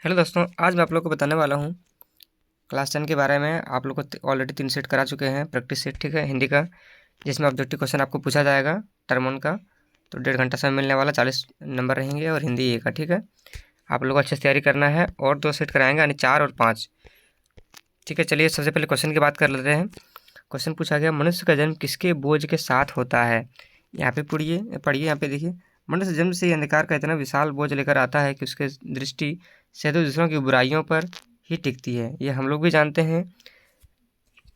Hello दोस्तों, आज मैं आप लोग को बताने वाला हूँ क्लास 10 के बारे में। आप लोग को ऑलरेडी 3 सेट करा चुके हैं, प्रैक्टिस सेट, ठीक है, हिंदी का, जिसमें ऑब्जेक्टिव क्वेश्चन आपको पूछा जाएगा टर्म 1 का। तो 1.5 घंटा समय मिलने वाला, 40 नंबर रहेंगे और हिंदी ए का, ठीक है। आप लोग को अच्छे से तैयारी करना है और 2 सेट कराएंगे, यानी 4 और 5, ठीक है। चलिए सबसे पहले क्वेश्चन की बात कर लेते हैं। क्वेश्चन पूछा गया, मनुष्य का जन्म किसके बोझ के साथ होता है। यहाँ पे पढ़िए यहाँ पे देखिए। मनुष्य जन्म से ही अंधकार का इतना विशाल बोझ लेकर आता है कि उसके दृष्टि से तो दूसरों की बुराइयों पर ही टिकती है, ये हम लोग भी जानते हैं,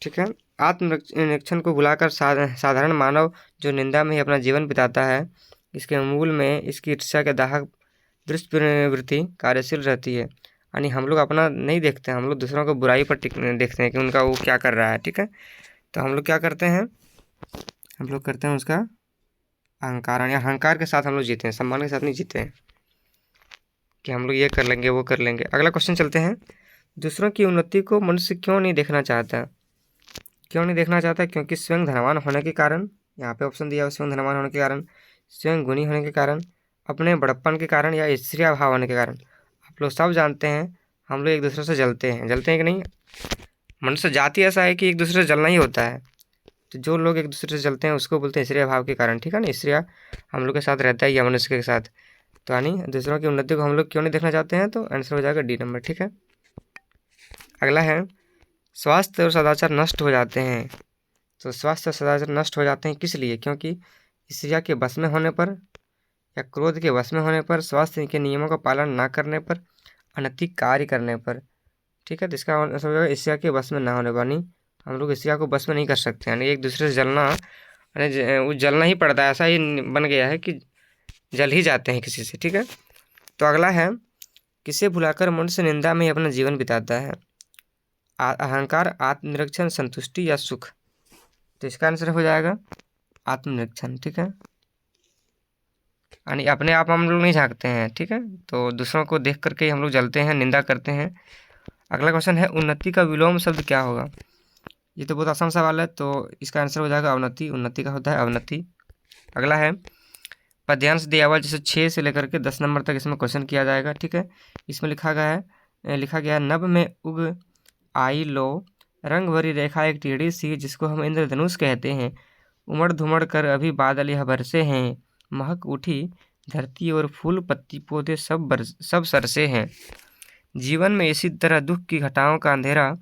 ठीक है। आत्मनिरीक्षण को भुलाकर साधारण मानव जो निंदा में ही अपना जीवन बिताता है, इसके मूल में इसकी ईर्ष्या के दाहक दुष्प्रवृत्ति कार्यशील रहती है। यानी हम लोग अपना नहीं देखते हैं, हम लोग दूसरों को बुराई पर देखते हैं कि उनका वो क्या कर रहा है, ठीक है। तो हम लोग क्या करते हैं, हम लोग करते हैं उसका अहंकार, यानी अहंकार के साथ हम लोग जीते हैं, सम्मान के साथ नहीं जीते हैं कि हम लोग ये कर लेंगे वो कर लेंगे। अगला क्वेश्चन चलते हैं। दूसरों की उन्नति को मनुष्य क्यों नहीं देखना चाहता। क्यों नहीं देखना चाहता? क्योंकि स्वयं धनवान होने के कारण, यहाँ पे ऑप्शन दिया है, स्वयं धनवान होने के कारण, स्वयं गुणी होने के कारण, अपने बड़प्पन के कारण या ईर्ष्या भाव होने के कारण। आप लोग सब जानते हैं हम लोग एक दूसरे से जलते हैं कि नहीं। मनुष्य जाति ऐसा है कि एक दूसरे से जलना ही होता है। तो जो लोग एक दूसरे से जलते हैं उसको बोलते हैं ईर्ष्या भाव के कारण, ठीक है ना। ईर्ष्या हम लोग के साथ रहता ही है, मनुष्य के साथ। तो यानी दूसरों की उन्नति को हम लोग क्यों नहीं देखना चाहते हैं, तो आंसर हो जाएगा डी नंबर, ठीक है। अगला है, स्वास्थ्य और सदाचार नष्ट हो जाते हैं। तो स्वास्थ्य और सदाचार नष्ट हो जाते हैं किस लिए? क्योंकि ईर्ष्या के वश में होने पर या क्रोध के वश में होने पर, स्वास्थ्य के नियमों का पालन न करने पर, अनैतिक कार्य करने पर, ठीक है। तो इसका आंसर हो जाएगा ईर्ष्या के वश में ना होने पर। हम लोग ईर्ष्या को वश में नहीं कर सकते, यानी एक दूसरे से जलना, यानी वो जलना ही पड़ता है, ऐसा ही बन गया है कि जल ही जाते हैं किसी से, ठीक है। तो अगला है, किसे भुलाकर मनुष्य निंदा में ही अपना जीवन बिताता है। अहंकार, आत्मनिरीक्षण, संतुष्टि या सुख। तो इसका आंसर हो जाएगा आत्मनिरीक्षण, ठीक है। यानी अपने आप हम लोग नहीं झांकते हैं, ठीक है, तो दूसरों को देख करके हम लोग जलते हैं, निंदा करते हैं। अगला क्वेश्चन है, उन्नति का विलोम शब्द क्या होगा। ये तो बहुत आसान सवाल है, तो इसका आंसर हो जाएगा अवनति। उन्नति का होता है अवनति। अगला है, पद्यांश दिया हुआ, जैसे 6 से लेकर के 10 नंबर तक इसमें क्वेश्चन किया जाएगा, ठीक है। इसमें लिखा गया है, नभ में उग आई लो, रंग भरी रेखा एक टेढ़ी सी, जिसको हम इंद्रधनुष कहते हैं। उमड़ धुमड़ कर अभी बादल यह बरसे हैं, महक उठी धरती और फूल पत्ती पौधे सब सरसे हैं। जीवन में इसी तरह दुख की घटाओं का अंधेरा,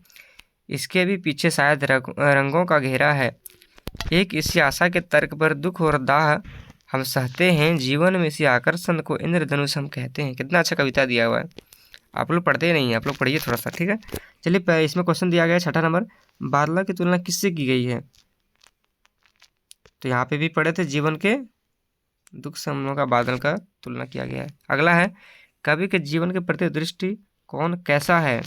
इसके भी पीछे शायद रंगों का घेरा है। एक इसी आशा के तर्क पर दुख और दाह हम सहते हैं, जीवन में इसी आकर्षण को इंद्रधनुष हम कहते हैं। कितना अच्छा कविता दिया हुआ है। आप लोग पढ़ते ही नहीं हैं, आप लोग पढ़िए थोड़ा सा, ठीक है। चलिए इसमें क्वेश्चन दिया गया है 6ठा नंबर, बादलों की तुलना किससे की गई है। तो यहाँ पे भी पढ़े थे, जीवन के दुख से हम लोग का बादल का तुलना किया गया है। अगला है, कवि के जीवन के प्रति दृष्टि कौन कैसा है।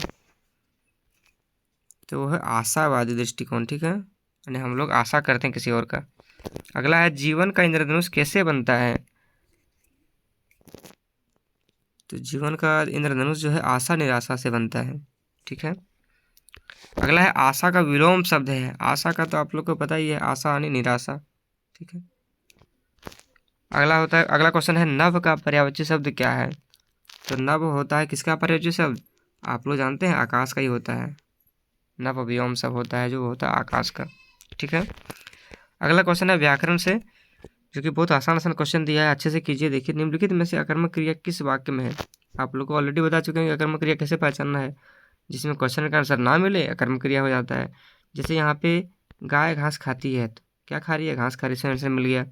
तो वो है आशावादी दृष्टिकोण, ठीक है, यानी हम लोग आशा करते हैं किसी और का। अगला है, जीवन का इंद्रधनुष कैसे बनता है। तो जीवन का इंद्रधनुष जो है आशा निराशा से बनता है, ठीक है। अगला है, आशा का विलोम शब्द है। आशा का तो आप लोग को पता ही है, आशा यानी निराशा, ठीक है। अगला क्वेश्चन है, नभ का पर्यायवाची शब्द क्या है। तो नभ होता है किसका पर्यायवाची शब्द, आप लोग जानते हैं, आकाश का ही होता है। नभ व्योम शब्द होता है, जो होता है आकाश का, ठीक है। अगला क्वेश्चन है व्याकरण से, जो कि बहुत आसान क्वेश्चन दिया है, अच्छे से कीजिए। देखिए, निम्नलिखित में से अकर्मक क्रिया किस वाक्य में है। आप लोग को ऑलरेडी बता चुके हैं कि अकर्मक क्रिया कैसे पहचानना है। जिसमें क्वेश्चन का आंसर ना मिले, अकर्मक क्रिया हो जाता है। जैसे यहाँ पे गाय घास खाती है, तो क्या खा रही है, घास खा रही है, आंसर मिल गया।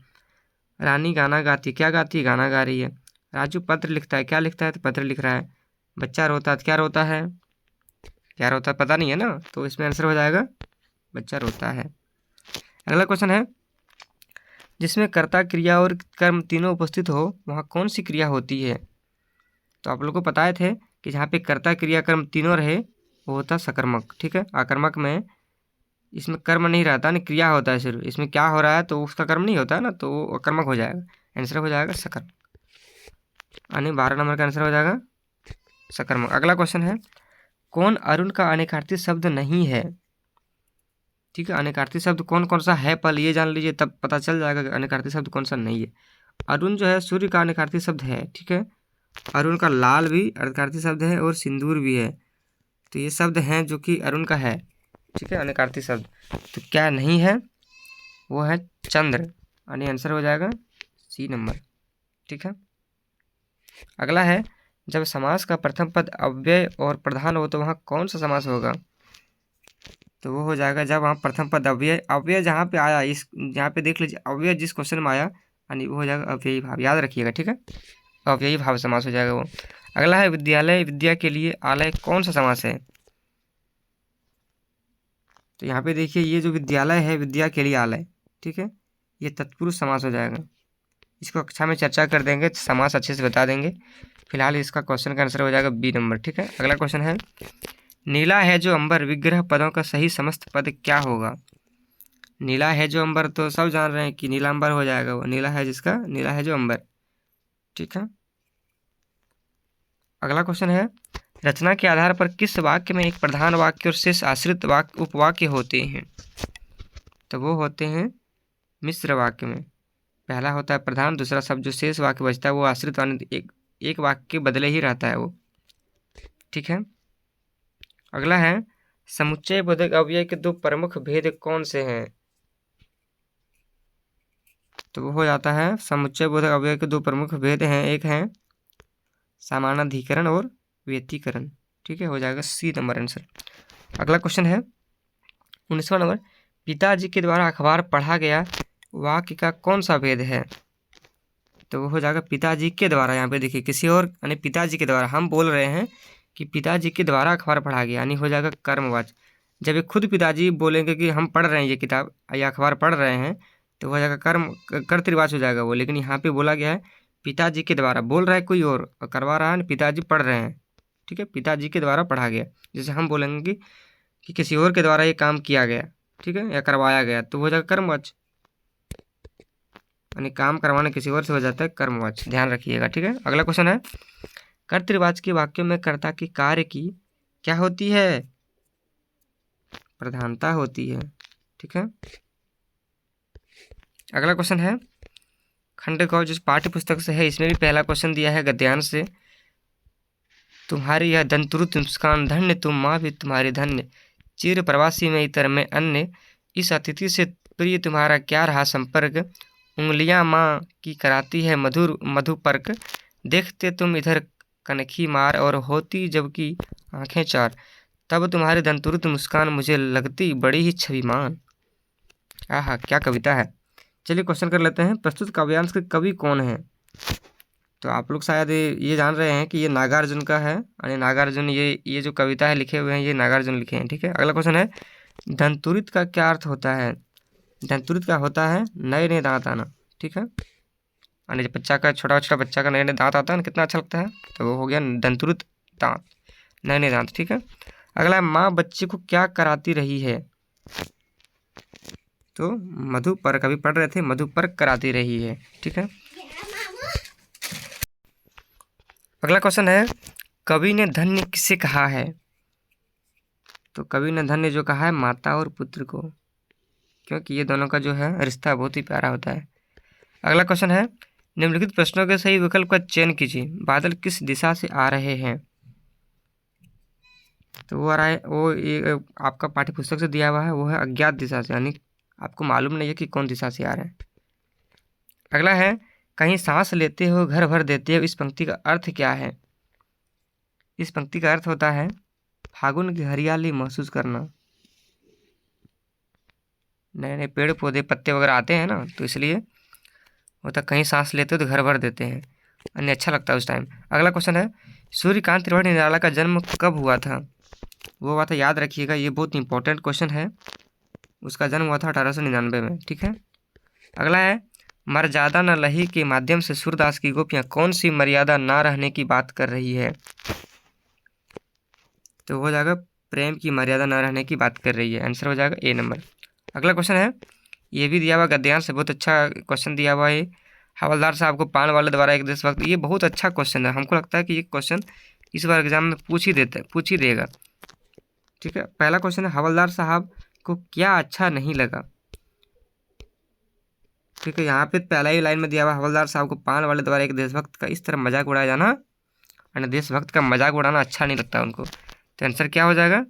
रानी गाना गाती है, क्या गाती है, गाना गा रही है। राजू पत्र लिखता है, क्या लिखता है, तो पत्र लिख रहा है। बच्चा रोता है, तो क्या रोता है, क्या रोता है, पता नहीं है ना, तो इसमें आंसर हो जाएगा बच्चा रोता है। अगला क्वेश्चन है, जिसमें कर्ता क्रिया और कर्म तीनों उपस्थित हो, वहाँ कौन सी क्रिया होती है। तो आप लोग को बताए थे कि जहाँ पे कर्ता क्रिया कर्म तीनों रहे, वो होता सकर्मक, ठीक है। आकर्मक में इसमें कर्म नहीं रहता, नहीं क्रिया होता है सिर्फ। इसमें क्या हो रहा है तो उसका कर्म नहीं होता है ना, तो वो अकर्मक हो जाएगा। आंसर हो जाएगा सकर्मक, यानी 12 नंबर का आंसर हो जाएगा सकर्मक। अगला क्वेश्चन है, कौन अरुण का अनेकार्थी शब्द नहीं है। ठीक है, अनेकार्थी शब्द कौन कौन सा है, पहले ये जान लीजिए, तब पता चल जाएगा कि अनेकार्थी शब्द कौन सा नहीं है। अरुण जो है सूर्य का अनेकार्थी शब्द है, ठीक है। अरुण का लाल भी अनेकार्थी शब्द है और सिंदूर भी है। तो ये शब्द हैं जो कि अरुण का है, ठीक है, अनेकार्थी शब्द। तो क्या नहीं है, वो है चंद्र, यानी आंसर हो जाएगा सी नंबर, ठीक है। अगला है, जब समास का प्रथम पद अव्यय और प्रधान हो तो वहाँ कौन सा समास होगा? तो वो हो जाएगा जब वहाँ प्रथम पद अव्यय, अव्यय जहाँ पे आया, इस यहाँ पे देख लीजिए, अव्यय जिस क्वेश्चन में आया यानी वो हो जाएगा अव्ययी भाव, याद रखिएगा, ठीक है, अव्ययी भाव समास हो जाएगा वो। अगला है, विद्यालय विद्या के लिए आलय कौन सा समास है? तो यहाँ पे देखिए, ये जो विद्यालय है विद्या के लिए आलय, ठीक है, ये तत्पुरुष समास हो जाएगा। इसको कक्षा में चर्चा कर देंगे, समास अच्छे से बता देंगे। फिलहाल इसका क्वेश्चन का आंसर हो जाएगा बी नंबर, ठीक है। अगला क्वेश्चन है, नीला है जो अंबर विग्रह पदों का सही समस्त पद क्या होगा? नीला है जो अंबर, तो सब जान रहे हैं कि नीलांबर हो जाएगा, वो नीला है जिसका, नीला है जो अंबर, ठीक है। अगला क्वेश्चन है, रचना के आधार पर किस वाक्य में एक प्रधान वाक्य और शेष आश्रित वाक्य उपवाक्य होते हैं? तो वो होते हैं मिश्र वाक्य में। पहला होता है प्रधान, दूसरा शब्द जो शेष वाक्य बचता है वो आश्रित, एक वाक्य के बदले ही रहता है वो, ठीक है। अगला है, समुच्चय बोधक अव्यय के दो प्रमुख भेद कौन से हैं? तो वो हो जाता है, समुच्चय बोधक अव्यय के दो प्रमुख भेद हैं, एक है समानाधिकरण और व्यतिकरण, ठीक है, हो जाएगा सी नंबर आंसर। अगला क्वेश्चन है 19वां नंबर, पिताजी के द्वारा अखबार पढ़ा गया वाक्य का कौन सा भेद है? तो वो हो जाएगा पिताजी के द्वारा, यहाँ पे देखिए किसी और यानी पिताजी के द्वारा, हम बोल रहे हैं कि पिताजी के द्वारा अखबार पढ़ा गया, यानी हो जाएगा कर्मवाच। जब ये खुद पिताजी बोलेंगे कि हम पढ़ रहे हैं ये किताब या अखबार पढ़ रहे हैं, तो हो जाएगा कर्तृवाच हो जाएगा वो। लेकिन यहाँ पे बोला गया है पिताजी के द्वारा, बोल रहा है कोई और करवा रहा है, पिताजी पढ़ रहे हैं, ठीक है, पिताजी के द्वारा पढ़ा गया। जैसे हम बोलेंगे कि किसी और के द्वारा ये काम किया गया, ठीक है, या करवाया गया, तो हो जाएगा कर्मवाच, यानी काम करवाना किसी और से हो जाता है कर्मवाच, ध्यान रखिएगा, ठीक है। अगला क्वेश्चन है, कर्तृवाच के वाक्यों में कर्ता की कार्य की क्या होती है? प्रधानता होती है, ठीक है। अगला क्वेश्चन है, खंड कौ जिस पाठ्य पुस्तक से है, इसमें भी पहला क्वेश्चन दिया है गद्यांश से, तुम्हारी यह दंतुरुत मुस्कान धन्य तुम माँ भी तुम्हारी धन्य, चिर प्रवासी में इतर में अन्य, इस अतिथि से प्रिय तुम्हारा क्या रहा संपर्क, उंगलियां माँ की कराती है मधुर मधुपर्क, देखते तुम इधर कनखी मार और होती जबकि आंखें चार, तब तुम्हारी दंतुरुत मुस्कान मुझे लगती बड़ी ही छविमान। आहा, क्या कविता है। चलिए क्वेश्चन कर लेते हैं, प्रस्तुत काव्यांश के कवि कौन है? तो आप लोग शायद ये जान रहे हैं कि ये नागार्जुन का है, यानी नागार्जुन ये जो कविता है लिखे हुए हैं ये नागार्जुन लिखे हैं, ठीक है। अगला क्वेश्चन है, दंतुरित का क्या अर्थ होता है? दंतुरित का होता है नए नए दांत आना, ठीक है, यानी जब बच्चा का छोटा छोटा बच्चा का नए नए दांत आता है ना, कितना अच्छा लगता है, तो वो हो गया दंतुरित दांत, नए नए दांत, ठीक है। अगला, माँ बच्चे को क्या कराती रही है? तो मधुपर्क, अभी पढ़ रहे थे, मधुपर्क कराती रही है, ठीक है। अगला क्वेश्चन है, कवि ने धन्य किसे कहा है? तो कवि ने धन्य जो कहा है माता और पुत्र को, क्योंकि ये दोनों का जो है रिश्ता बहुत ही प्यारा होता है। अगला क्वेश्चन है, निम्नलिखित प्रश्नों के सही विकल्प का चयन कीजिए, बादल किस दिशा से आ रहे हैं? तो वो आ रहा है, वो ये आपका पाठ्य पुस्तक से दिया हुआ है, वो है अज्ञात दिशा से, यानी आपको मालूम नहीं है कि कौन दिशा से आ रहा है। अगला है, कहीं सांस लेते हो घर भर देते हो, इस पंक्ति का अर्थ क्या है? इस पंक्ति का अर्थ होता है फागुन की हरियाली महसूस करना, नए नए पेड़ पौधे पत्ते वगैरह आते हैं ना, तो इसलिए होता कहीं सांस लेते हो तो घर भर देते हैं, यानी अच्छा लगता है उस टाइम। अगला क्वेश्चन है, सूर्यकांत त्रिपाठी निराला का जन्म कब हुआ था? वो हुआ था, याद रखिएगा, ये बहुत इंपॉर्टेंट क्वेश्चन है, उसका जन्म हुआ था 1899 में, ठीक है। अगला है, मर्यादा न लही के माध्यम से सूरदास की गोपियाँ कौन सी मर्यादा ना रहने की बात कर रही है? तो हो जाएगा प्रेम की मर्यादा न रहने की बात कर रही है, आंसर हो जाएगा ए नंबर। अगला क्वेश्चन है, ये भी दिया हुआ गद्यांश से, बहुत अच्छा क्वेश्चन दिया हुआ है, हवलदार साहब को पान वाले द्वारा एक देशभक्त, ये बहुत अच्छा क्वेश्चन है, हमको लगता है कि ये क्वेश्चन इस बार एग्जाम में पूछ ही देगा, ठीक है। पहला क्वेश्चन है, हवलदार साहब को क्या अच्छा नहीं लगा? ठीक है, यहाँ पे पहला ही लाइन में दिया हुआ, हवलदार साहब को पान वाले द्वारा एक देशभक्त का इस तरह मजाक उड़ाया जाना यानी देशभक्त का मजाक उड़ाना अच्छा नहीं लगता उनको। तो आंसर क्या हो जाएगा,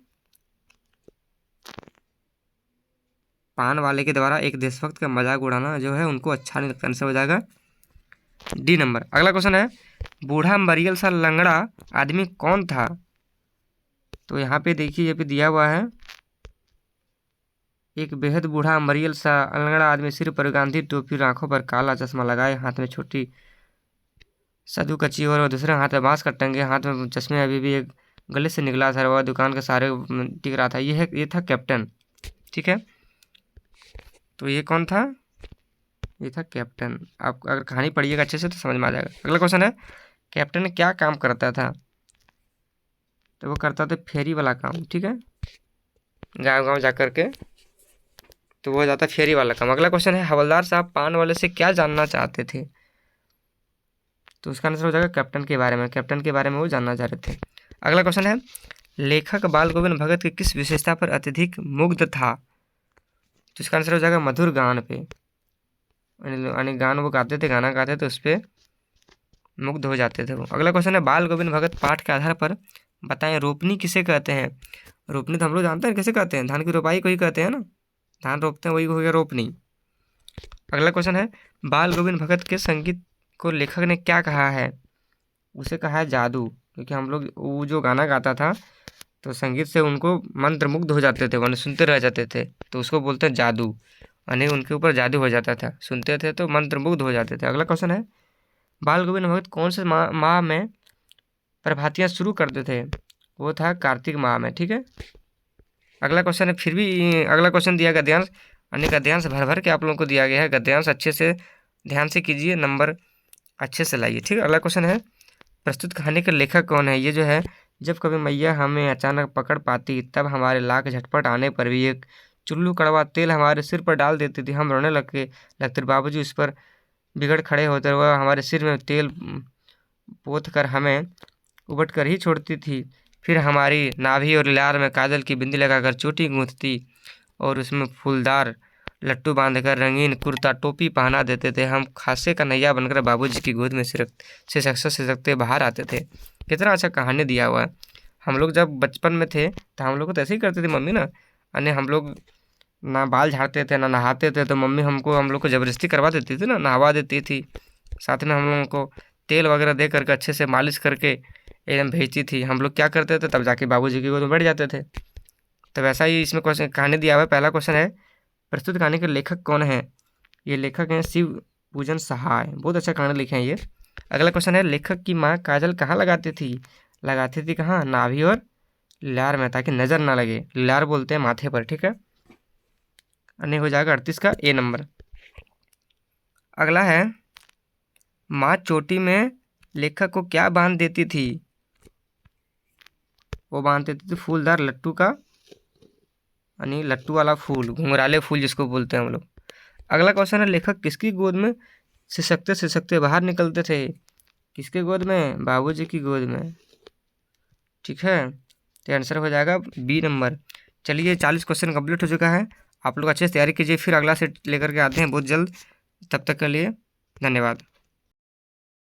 पान वाले के द्वारा एक देशभक्त का मजाक उड़ाना जो है उनको अच्छा नहीं लगता। आंसर हो जाएगा डी नंबर। अगला क्वेश्चन है, बूढ़ा मरियल सा लंगड़ा आदमी कौन था? तो यहाँ पे देखिए, यहाँ पे दिया हुआ है, एक बेहद बूढ़ा मरियल सा लंगड़ा आदमी, सिर पर गांधी टोपी, आंखों पर काला चश्मा लगाए, हाथ में छोटी सदू कच्ची और दूसरे हाथ में बांस का टंगे, हाथ में चश्मे अभी भी एक गले से निकला था, वह दुकान के सारे टिक रहा था। ये था कैप्टन। ठीक है, तो ये कौन था? ये था कैप्टन। आप अगर कहानी पढ़िएगा अच्छे से तो समझ में आ जाएगा। अगला क्वेश्चन है, कैप्टन क्या काम करता था? तो वो करता था फेरी वाला काम। ठीक है, गाँव गाँव जा करके तो वो जाता फेरी वाला काम। अगला क्वेश्चन है, हवलदार साहब पान वाले से क्या जानना चाहते थे? तो उसका आंसर हो जाएगा कैप्टन के बारे में। कैप्टन के बारे में वो जानना चाह रहे थे। अगला क्वेश्चन है, लेखक बाल गोविंद भगत की किस विशेषता पर अत्यधिक मुग्ध था? तो इसका आंसर हो जाएगा मधुर गान पे, यानी गान वो गाते थे, गाना गाते थे, उस पर मुग्ध हो जाते थे वो। अगला क्वेश्चन है, बाल गोविंद भगत पाठ के आधार पर बताएं रोपनी किसे कहते हैं? रोपनी तो हम लोग जानते हैं कैसे कहते हैं, धान की रोपाई को ही कहते हैं ना, धान रोपते हैं वही हो गया रोपनी। अगला क्वेश्चन है, बाल गोविंद भगत के संगीत को लेखक ने क्या कहा है? उसे कहा है जादू, क्योंकि हम लोग वो जो गाना गाता था तो संगीत से उनको मंत्रमुग्ध हो जाते थे, वरना सुनते रह जाते थे, तो उसको बोलते हैं जादू, यानी उनके ऊपर जादू हो जाता था, सुनते थे तो मंत्रमुग्ध हो जाते थे। अगला क्वेश्चन है, बाल गोविंद भगत कौन से माह में प्रभातियाँ शुरू करते थे? वो था कार्तिक माह में। ठीक है, अगला क्वेश्चन है, फिर भी अगला क्वेश्चन दिया गद्यांश, यानी गद्यांश भर भर के आप लोगों को दिया गया है, गद्यांश अच्छे से ध्यान से कीजिए, नंबर अच्छे से लाइए। ठीक है, अगला क्वेश्चन है, प्रस्तुत कहानी का लेखक कौन है? ये जो है, जब कभी मैया हमें अचानक पकड़ पाती, तब हमारे लाख झटपट आने पर भी एक चुल्लू कड़वा तेल हमारे सिर पर डाल देती थी, हम रोने लगते बाबूजी उस पर बिगड़ खड़े होते, वह हमारे सिर में तेल पोत कर हमें उबट कर ही छोड़ती थी, फिर हमारी नाभि और लार में काजल की बिंदी लगाकर चोटी गूंथती और उसमें फूलदार लट्टू बांधकर रंगीन कुर्ता टोपी पहना देते थे, हम खासे का नैया बनकर बाबूजी की गोद में सिसकते बाहर आते थे। कितना अच्छा कहानी दिया हुआ है। हम लोग जब बचपन में थे तो हम लोग को तो ऐसे ही करते थे मम्मी ना, यानी हम लोग ना बाल झाड़ते थे ना नहाते थे, तो मम्मी हम लोग को ज़बरदस्ती करवा देती थी ना, नहवा देती थी, साथ में हम लोगों को तेल वगैरह दे करके अच्छे से मालिश करके एकदम भेजती थी। हम लोग क्या करते थे, तब जाके बाबूजी की गोद में बैठ जाते थे। तो वैसा ही इसमें क्वेश्चन कहानी दिया हुआ है। पहला क्वेश्चन है, प्रस्तुत कहानी के लेखक कौन है? ये लेखक हैं शिव पूजन सहाय, बहुत अच्छा कहानी लिखे हैं ये। अगला क्वेश्चन है, लेखक की माँ काजल कहाँ लगाती थी कहाँ? नाभि और लार में, ताकि नज़र ना लगे, लार बोलते हैं माथे पर। ठीक है, अन्य हो जाएगा 38 का ए नंबर। अगला है, माँ चोटी में लेखक को क्या बांध देती थी? वो बांध देती थी फूलदार लट्टू का, यानी लट्टू वाला फूल, घुंघराले फूल जिसको बोलते हैं हम लोग। अगला क्वेश्चन है, लेखक किसकी गोद में सिसकते सिसकते बाहर निकलते थे? किसके गोद में? बाबूजी की गोद में। ठीक है, तो आंसर हो जाएगा बी नंबर। चलिए 40 क्वेश्चन कंप्लीट हो चुका है, आप लोग अच्छे से तैयारी कीजिए, फिर अगला सेट लेकर के आते हैं बहुत जल्द। तब तक के लिए धन्यवाद।